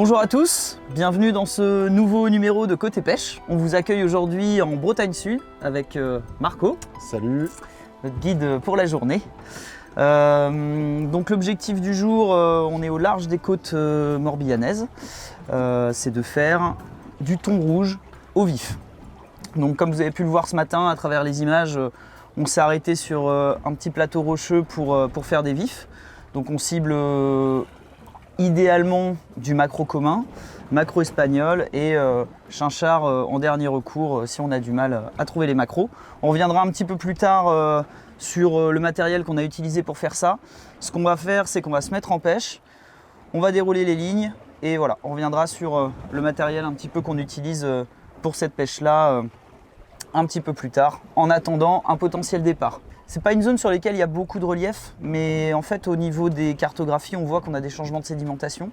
Bonjour à tous, bienvenue dans ce nouveau numéro de Côté Pêche. On vous accueille aujourd'hui en Bretagne Sud avec Marco. Salut. Notre guide pour la journée. Donc l'objectif du jour, on est au large des côtes morbihanaises. C'est de faire du thon rouge au vif. Donc comme vous avez pu le voir ce matin à travers les images, on s'est arrêté sur un petit plateau rocheux pour faire des vifs. Donc on cible idéalement du maquereau commun, maquereau espagnol et chinchard en dernier recours si on a du mal à trouver les maquereaux. On reviendra un petit peu plus tard sur le matériel qu'on a utilisé pour faire ça. Ce qu'on va faire, c'est qu'on va se mettre en pêche, on va dérouler les lignes et voilà, on reviendra sur le matériel un petit peu qu'on utilise pour cette pêche-là un petit peu plus tard, en attendant un potentiel départ. C'est pas une zone sur laquelle il y a beaucoup de relief, mais en fait au niveau des cartographies, on voit qu'on a des changements de sédimentation.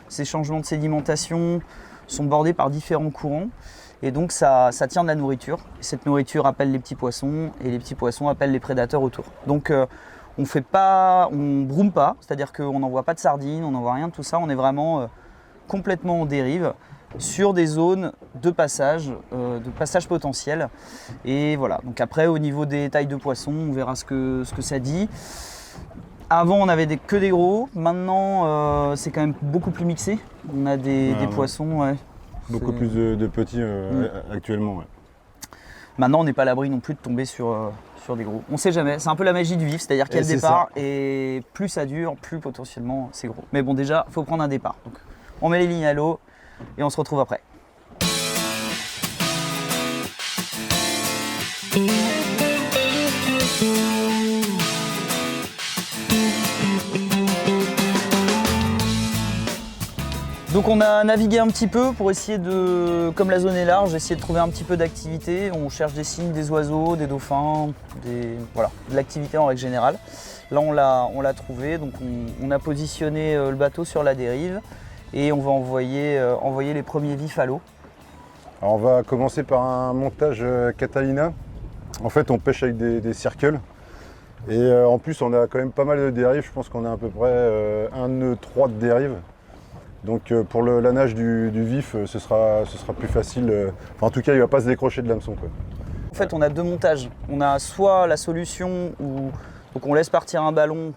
Ces changements de sédimentation sont bordés par différents courants et donc ça tient de la nourriture. Et cette nourriture appelle les petits poissons et les petits poissons appellent les prédateurs autour. Donc on broume pas, c'est-à-dire qu'on n'envoie pas de sardines, on n'envoie rien de tout ça, on est vraiment complètement en dérive sur des zones de passage potentiel. Et voilà, donc après au niveau des tailles de poissons, on verra ce que ça dit. Avant on avait que des gros, maintenant c'est quand même beaucoup plus mixé. On a des poissons, ouais. Beaucoup plus de petits actuellement. Ouais. Maintenant on n'est pas à l'abri non plus de tomber sur des gros. On sait jamais, c'est un peu la magie du vif, c'est-à-dire qu'il y a le départ et plus ça dure, plus potentiellement c'est gros. Mais bon, déjà il faut prendre un départ. Donc on met les lignes à l'eau et on se retrouve après. Donc on a navigué un petit peu pour essayer de, comme la zone est large, essayer de trouver un petit peu d'activité. On cherche des signes, des oiseaux, des dauphins, voilà, de l'activité en règle générale. Là on l'a trouvé, donc on a positionné le bateau sur la dérive et on va envoyer les premiers vifs à l'eau. Alors on va commencer par un montage Catalina. En fait on pêche avec des circles et en plus on a quand même pas mal de dérives. Je pense qu'on a à peu près 1 nœud 3 de dérives. Donc pour la nage du vif, ce sera plus facile. Enfin, en tout cas, il ne va pas se décrocher de l'hameçon, quoi. En fait, on a deux montages. On a soit la solution où donc on laisse partir un ballon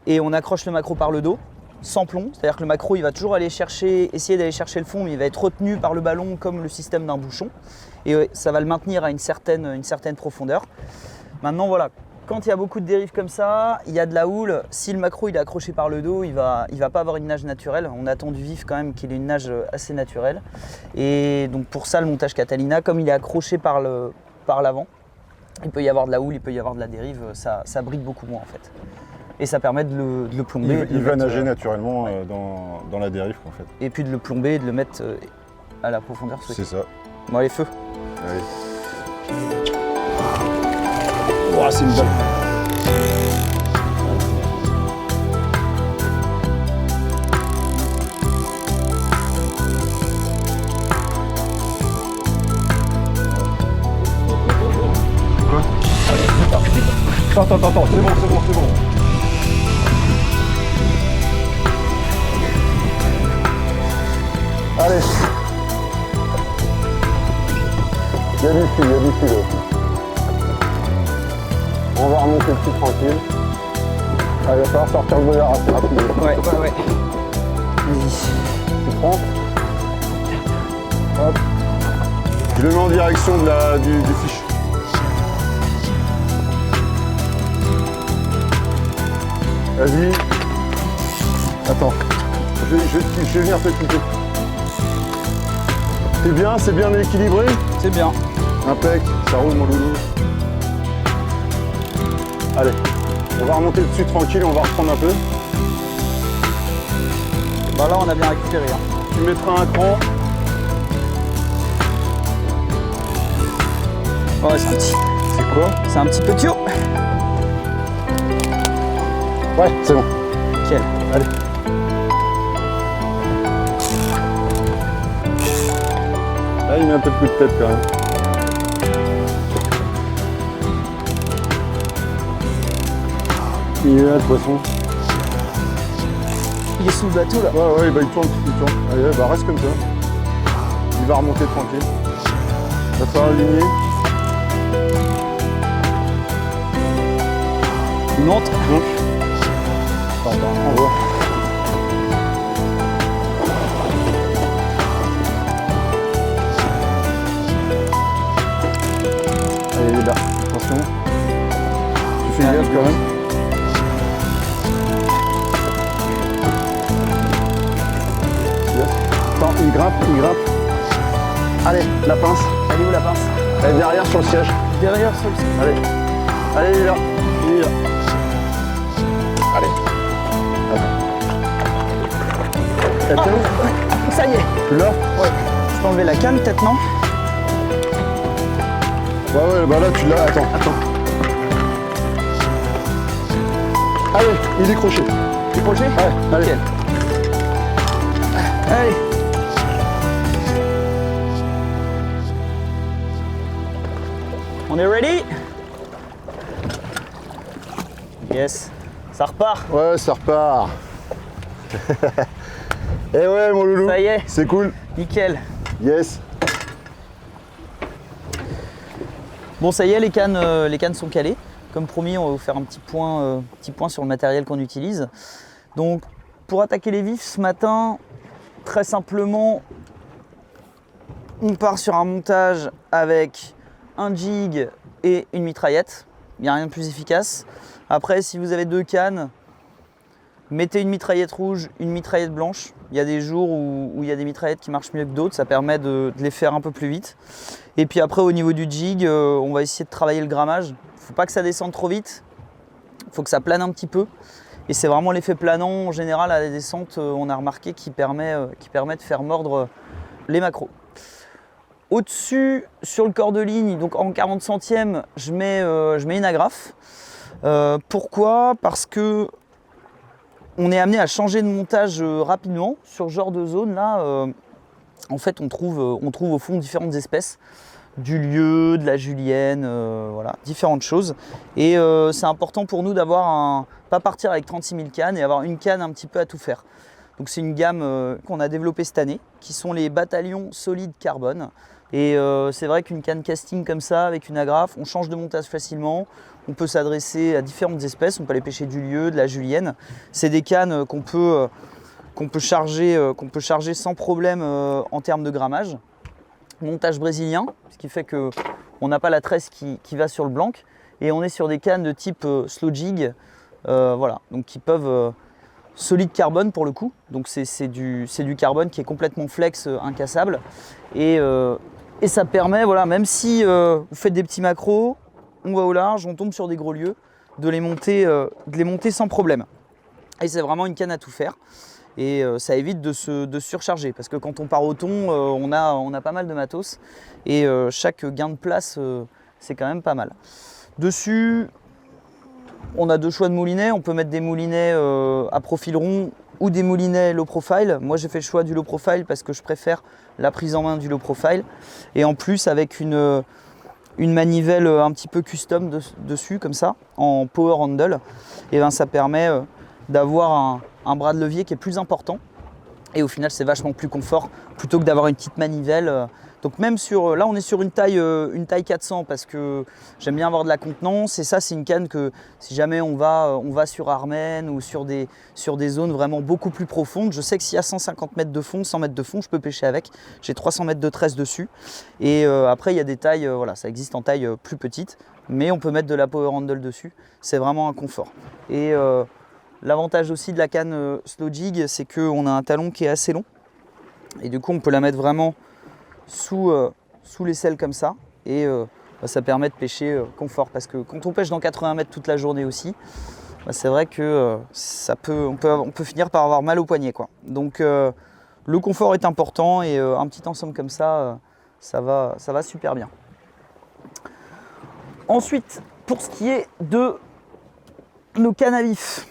et on accroche le maquereau par le dos, sans plomb. C'est-à-dire que le maquereau, il va toujours essayer d'aller chercher le fond, mais il va être retenu par le ballon comme le système d'un bouchon. Et ça va le maintenir à une certaine profondeur. Maintenant, voilà. Quand il y a beaucoup de dérives comme ça, il y a de la houle. Si le maquereau il est accroché par le dos, il va pas avoir une nage naturelle. On attend du vif quand même qu'il ait une nage assez naturelle. Et donc pour ça, le montage Catalina, comme il est accroché par l'avant, il peut y avoir de la houle, il peut y avoir de la dérive. Ça bride beaucoup moins en fait. Et ça permet de le plomber. Il va nager naturellement dans la dérive en fait. Et puis de le plomber et de le mettre à la profondeur souhaitée. C'est ça. Bon allez, feu. Allez. Oh, c'est une balle. Quoi? Attends, c'est bon. Allez. Il y a du fil. On va remonter le petit tranquille. Ah, il va falloir sortir le boyard assez rapidement. Ouais. Vas-y. Tu prends. Hop. Je le mets en direction du fiche. Vas-y. Attends. Je vais venir te piquer. C'est bien équilibré? C'est bien. Impec, ça roule mon loulou. Allez, on va remonter dessus tranquille, on va reprendre un peu. Bah là on a bien récupéré. Hein. Tu mettras un cran. Ouais, c'est quoi? C'est un petit peu tuyau. Ouais, c'est bon. Nickel. Allez. Là, il met un peu de coup de tête quand même. Il est là le poisson. Il est sous le bateau là. Ouais, bah, il tourne. Allez, bah, reste comme ça. Il va remonter tranquille. Il va falloir aligner. Il monte. Attends, on voit. Allez, il est là. Attention. Tu fais gaffe quand même. Attends, il grimpe. Allez, la pince. Elle est où la pince? Elle est derrière sur le siège. Derrière sur le siège. Allez, il est là. Allez. Attends. Ça y est. Tu l'as? Ouais. Je peux enlever la canne peut-être, non? Ouais, bah là tu l'as. Attends. Allez, il est crochet. Tu es crochet? Ouais, allez. Nickel. Allez. On est ready? Yes. Ça repart. Ouais, ça repart. Eh ouais, mon loulou. Ça y est. C'est cool. Nickel. Yes. Bon, ça y est, les cannes sont calées. Comme promis, on va vous faire un petit point sur le matériel qu'on utilise. Donc, pour attaquer les vifs ce matin, très simplement, on part sur un montage avec un jig et une mitraillette. Il n'y a rien de plus efficace. Après, si vous avez deux cannes, mettez une mitraillette rouge, une mitraillette blanche. Il y a des jours où il y a des mitraillettes qui marchent mieux que d'autres, ça permet de les faire un peu plus vite. Et puis après, au niveau du jig, on va essayer de travailler le grammage. Il ne faut pas que ça descende trop vite, il faut que ça plane un petit peu. Et c'est vraiment l'effet planant en général à la descente, on a remarqué, qui permet de faire mordre les macros. Au-dessus, sur le corps de ligne, donc en 40 centièmes, je mets une agrafe. Pourquoi? Parce que on est amené à changer de montage rapidement sur ce genre de zone là. En fait, on trouve au fond différentes espèces, du lieu, de la julienne, voilà, différentes choses. Et c'est important pour nous d'avoir pas partir avec 36 000 cannes et avoir une canne un petit peu à tout faire. Donc c'est une gamme qu'on a développée cette année, qui sont les bataillons solides carbone. Et c'est vrai qu'une canne casting comme ça, avec une agrafe, on change de montage facilement. On peut s'adresser à différentes espèces, on peut aller pêcher du lieu, de la julienne. C'est des cannes qu'on peut charger sans problème en termes de grammage. Montage brésilien, ce qui fait qu'on n'a pas la tresse qui va sur le blanc. Et on est sur des cannes de type slow jig, voilà, donc qui peuvent solide carbone pour le coup. Donc c'est du carbone qui est complètement flex, incassable. Et ça permet, voilà, même si vous faites des petits macros, on va au large, on tombe sur des gros lieux, de les monter sans problème. Et c'est vraiment une canne à tout faire. Et ça évite de se surcharger, parce que quand on part au thon, on a pas mal de matos. Et chaque gain de place, c'est quand même pas mal. Dessus, on a deux choix de moulinets. On peut mettre des moulinets à profil rond ou des moulinets low profile. Moi, j'ai fait le choix du low profile parce que je préfère la prise en main du low profile. Et en plus, avec une manivelle un petit peu custom dessus, comme ça, en power handle, et ben ça permet d'avoir un bras de levier qui est plus important. Et au final, c'est vachement plus confort plutôt que d'avoir une petite manivelle. Donc même là, on est sur une taille 400 parce que j'aime bien avoir de la contenance. Et ça, c'est une canne que si jamais on va sur Armen ou sur des zones vraiment beaucoup plus profondes, je sais que s'il y a 150 mètres de fond, 100 mètres de fond, je peux pêcher avec. J'ai 300 mètres de tresse dessus. Et après, il y a des tailles, voilà, ça existe en taille plus petite, mais on peut mettre de la power handle dessus. C'est vraiment un confort. Et l'avantage aussi de la canne slow jig, c'est qu'on a un talon qui est assez long. Et du coup, on peut la mettre vraiment sous l'aisselle comme ça. Et ça permet de pêcher confort. Parce que quand on pêche dans 80 mètres toute la journée aussi, c'est vrai que on peut finir par avoir mal au poignet, quoi. Donc le confort est important et un petit ensemble comme ça, ça va super bien. Ensuite, pour ce qui est de nos cannes à vif,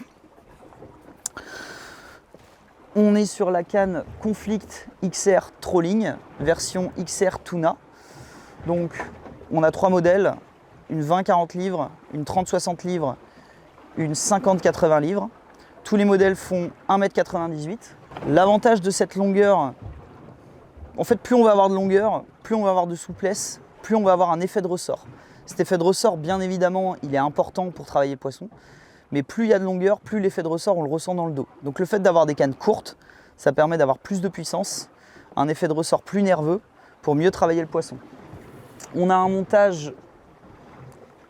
on est sur la canne Conflict XR Trolling, version XR Tuna. Donc on a trois modèles, une 20-40 livres, une 30-60 livres, une 50-80 livres. Tous les modèles font 1,98 m. L'avantage de cette longueur, en fait, plus on va avoir de longueur, plus on va avoir de souplesse, plus on va avoir un effet de ressort. Cet effet de ressort, bien évidemment, il est important pour travailler le poisson, mais plus il y a de longueur, plus l'effet de ressort, on le ressent dans le dos. Donc le fait d'avoir des cannes courtes, ça permet d'avoir plus de puissance, un effet de ressort plus nerveux pour mieux travailler le poisson. On a un montage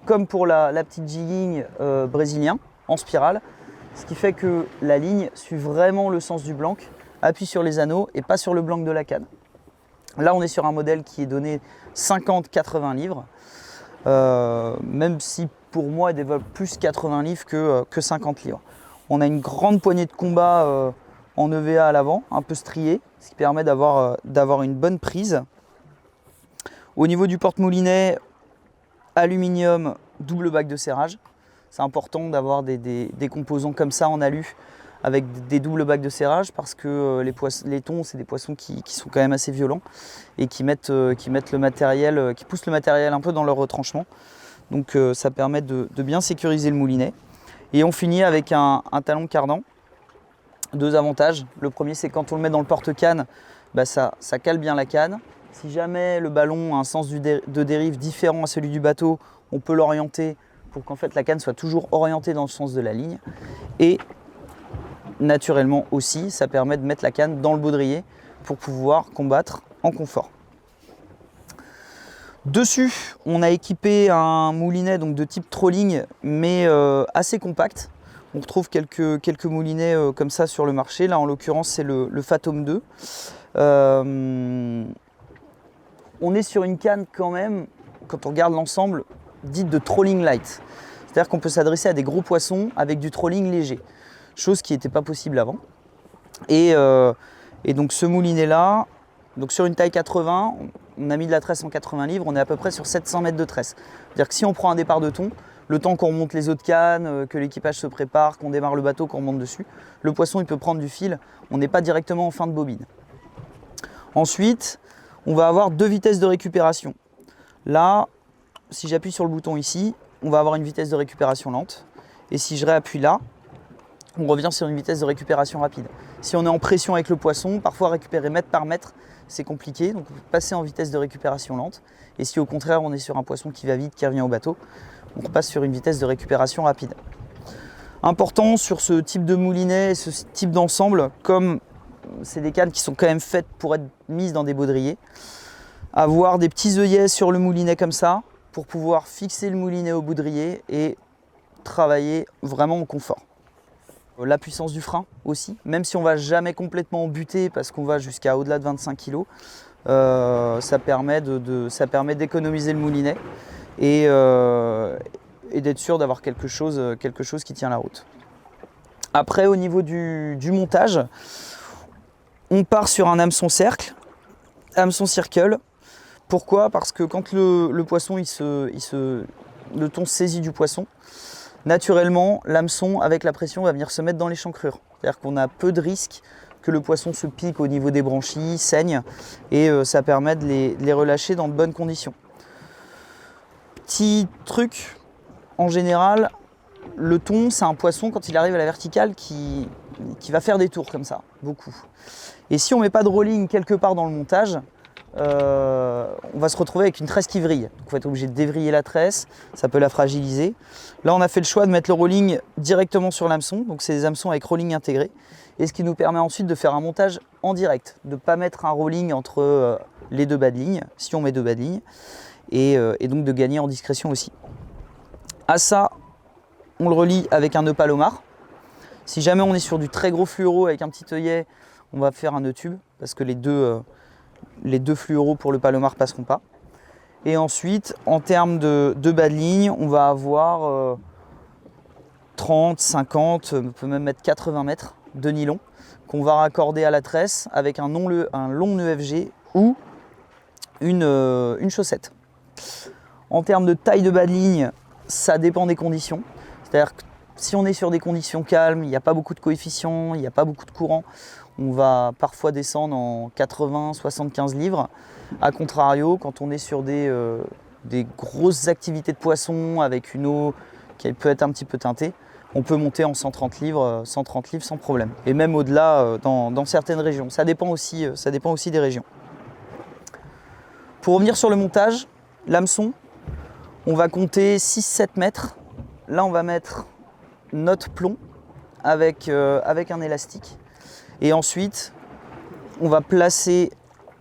comme pour la petite jigging brésilien en spirale, ce qui fait que la ligne suit vraiment le sens du blanc, appuie sur les anneaux et pas sur le blanc de la canne. Là on est sur un modèle qui est donné 50-80 livres, même si pour moi il développe plus 80 livres que 50 livres. On a une grande poignée de combat en EVA à l'avant, un peu striée, ce qui permet d'avoir une bonne prise. Au niveau du porte-moulinet, aluminium, double bac de serrage. C'est important d'avoir des composants comme ça en alu avec des doubles bacs de serrage parce que les thons, c'est des poissons qui sont quand même assez violents et qui poussent le matériel un peu dans leur retranchement. Donc ça permet de bien sécuriser le moulinet. Et on finit avec un talon cardan. Deux avantages. Le premier, c'est quand on le met dans le porte-canne, ça cale bien la canne. Si jamais le ballon a un sens de dérive différent à celui du bateau, on peut l'orienter pour qu'en fait la canne soit toujours orientée dans le sens de la ligne. Et naturellement aussi, ça permet de mettre la canne dans le baudrier pour pouvoir combattre en confort. Dessus, on a équipé un moulinet donc de type trolling, mais assez compact. On retrouve quelques moulinets comme ça sur le marché. Là, en l'occurrence, c'est le Fathom 2. On est sur une canne quand même, quand on regarde l'ensemble, dite de trolling light. C'est-à-dire qu'on peut s'adresser à des gros poissons avec du trolling léger, chose qui n'était pas possible avant. Et donc ce moulinet-là, donc sur une taille 80, on a mis de la tresse en 80 livres, on est à peu près sur 700 mètres de tresse. C'est-à-dire que si on prend un départ de thon, le temps qu'on remonte les autres cannes, que l'équipage se prépare, qu'on démarre le bateau, qu'on remonte dessus, le poisson il peut prendre du fil, on n'est pas directement en fin de bobine. Ensuite, on va avoir deux vitesses de récupération. Là, si j'appuie sur le bouton ici, on va avoir une vitesse de récupération lente. Et si je réappuie là, on revient sur une vitesse de récupération rapide. Si on est en pression avec le poisson, parfois récupérer mètre par mètre, c'est compliqué. Donc on peut passer en vitesse de récupération lente. Et si au contraire on est sur un poisson qui va vite, qui revient au bateau, on repasse sur une vitesse de récupération rapide. Important sur ce type de moulinet, ce type d'ensemble, comme c'est des cannes qui sont quand même faites pour être mises dans des baudriers, avoir des petits œillets sur le moulinet comme ça, pour pouvoir fixer le moulinet au baudrier et travailler vraiment en confort. La puissance du frein aussi, même si on ne va jamais complètement buter parce qu'on va jusqu'à au-delà de 25 kg, ça permet d'économiser le moulinet et d'être sûr d'avoir quelque chose qui tient la route. Après, au niveau du montage, on part sur un hameçon cercle, hameçon circle. Pourquoi? Parce que quand le poisson, le thon saisit du poisson, naturellement, l'hameçon, avec la pression, va venir se mettre dans l'échancrure. C'est-à-dire qu'on a peu de risques que le poisson se pique au niveau des branchies, saigne, et ça permet de les relâcher dans de bonnes conditions. Petit truc, en général, le thon, c'est un poisson, quand il arrive à la verticale, qui va faire des tours comme ça, beaucoup. Et si on ne met pas de rolling quelque part dans le montage, on va se retrouver avec une tresse qui vrille. Donc on va être obligé de dévriller la tresse, ça peut la fragiliser. Là on a fait le choix de mettre le rolling directement sur l'hameçon, donc c'est des hameçons avec rolling intégré, et ce qui nous permet ensuite de faire un montage en direct, de ne pas mettre un rolling entre les deux bas de ligne, si on met deux bas de ligne, et donc de gagner en discrétion aussi. À ça, on le relie avec un nœud palomar. Si jamais on est sur du très gros fluoro avec un petit œillet, on va faire un nœud tube, parce que les deux fluoros pour le palomar passeront pas. Et ensuite, en termes de bas de ligne, on va avoir 30, 50, on peut même mettre 80 mètres de nylon qu'on va raccorder à la tresse avec un long nœud FG ou une chaussette. En termes de taille de bas de ligne, ça dépend des conditions. C'est-à-dire que si on est sur des conditions calmes, il n'y a pas beaucoup de coefficients, il n'y a pas beaucoup de courant, on va parfois descendre en 80-75 livres. A contrario, quand on est sur des grosses activités de poissons avec une eau qui peut être un petit peu teintée, on peut monter en 130 livres sans problème. Et même au-delà dans certaines régions. Ça dépend aussi des régions. Pour revenir sur le montage, l'hameçon, on va compter 6-7 mètres. Là, on va mettre notre plomb avec un élastique. Et ensuite, on va placer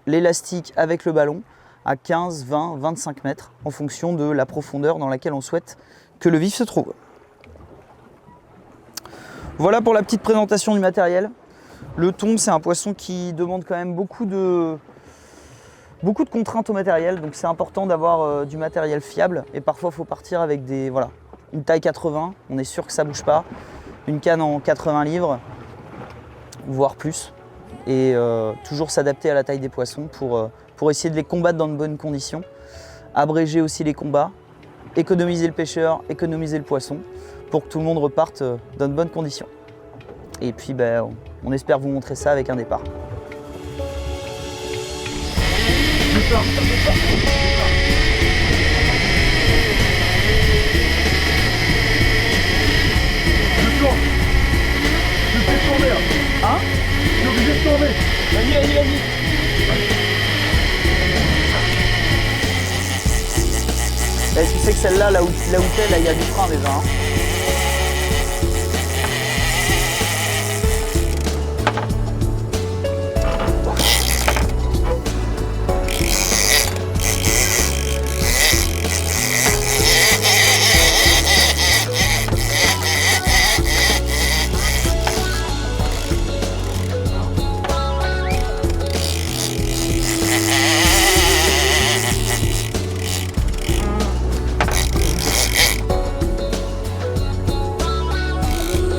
l'élastique avec le ballon à 15, 20, 25 mètres en fonction de la profondeur dans laquelle on souhaite que le vif se trouve. Voilà pour la petite présentation du matériel. Le thon, c'est un poisson qui demande quand même beaucoup de contraintes au matériel, donc c'est important d'avoir du matériel fiable et parfois il faut partir avec une taille 80, on est sûr que ça bouge pas, une canne en 80 livres, voire plus, et toujours s'adapter à la taille des poissons pour essayer de les combattre dans de bonnes conditions, abréger aussi les combats, économiser le pêcheur, économiser le poisson, pour que tout le monde reparte dans de bonnes conditions. Et puis on espère vous montrer ça avec un départ. Hein? Je suis obligé de tomber. Vas-y. Tu sais que celle-là, là où t'es, là, il y a du frein déjà. Hein.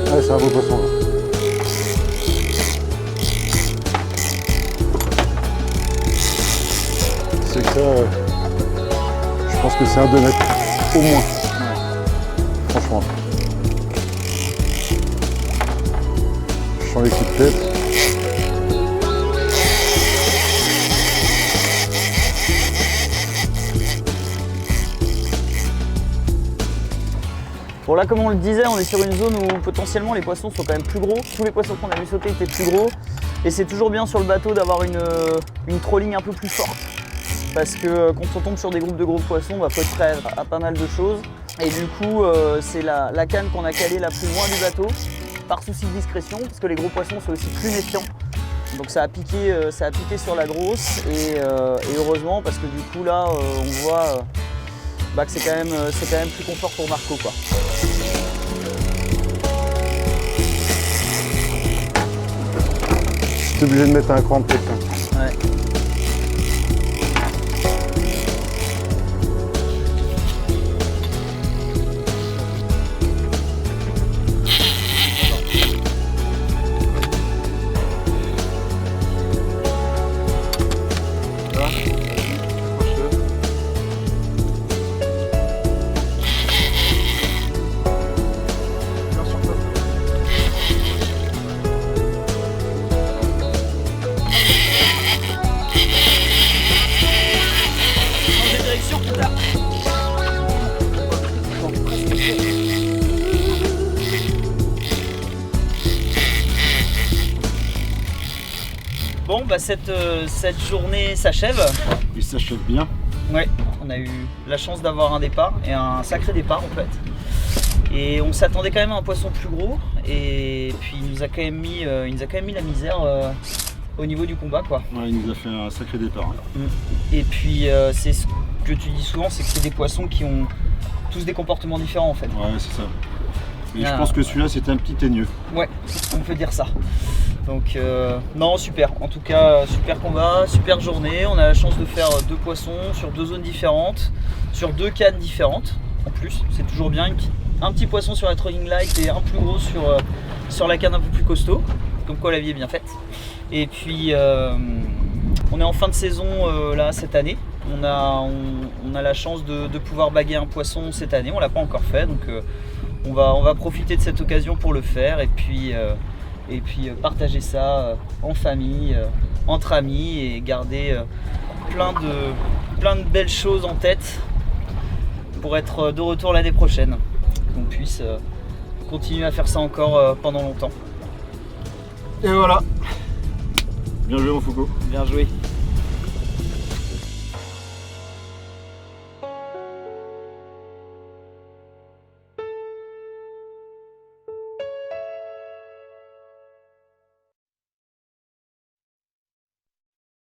Ouais, c'est un beau poisson. Là. C'est que ça, je pense que c'est un 2 mètres, au moins. Ouais. Franchement. Je sens les coups de tête. Bon là, comme on le disait, on est sur une zone où potentiellement les poissons sont quand même plus gros. Tous les poissons qu'on a vu sauter étaient plus gros. Et c'est toujours bien sur le bateau d'avoir une trolling un peu plus forte. Parce que quand on tombe sur des groupes de gros poissons, il faut être prêt à pas mal de choses. Et du coup, c'est la canne qu'on a calée la plus loin du bateau, par souci de discrétion, parce que les gros poissons sont aussi plus méfiants. Donc ça a piqué sur la grosse. Et heureusement, parce que du coup là, on voit que c'est quand même plus confort pour Marco, quoi. T'es obligé de mettre un cran peut-être. Ouais. Bon, cette journée s'achève. Il s'achève bien. Ouais, on a eu la chance d'avoir un départ, et un sacré départ en fait. Et on s'attendait quand même à un poisson plus gros, et puis il nous a quand même mis la misère au niveau du combat, quoi. Ouais, il nous a fait un sacré départ. Hein. Et puis c'est ce que tu dis souvent, c'est que c'est des poissons qui ont tous des comportements différents en fait. Ouais, c'est ça. Et je pense que celui-là c'était un petit teigneux. Ouais, on peut dire ça. Donc non, super. En tout cas, super combat, super journée. On a la chance de faire 2 poissons sur 2 zones différentes, sur 2 cannes différentes. En plus, c'est toujours bien. Un petit poisson sur la trolling light et un plus gros sur la canne un peu plus costaud. Comme quoi la vie est bien faite. Et puis on est en fin de saison là cette année. On a la chance de pouvoir baguer un poisson cette année. On l'a pas encore fait, donc on va profiter de cette occasion pour le faire et puis partager ça en famille, entre amis et garder plein de belles choses en tête pour être de retour l'année prochaine. Qu'on puisse continuer à faire ça encore pendant longtemps. Et voilà. Bien joué mon Foucault. Bien joué.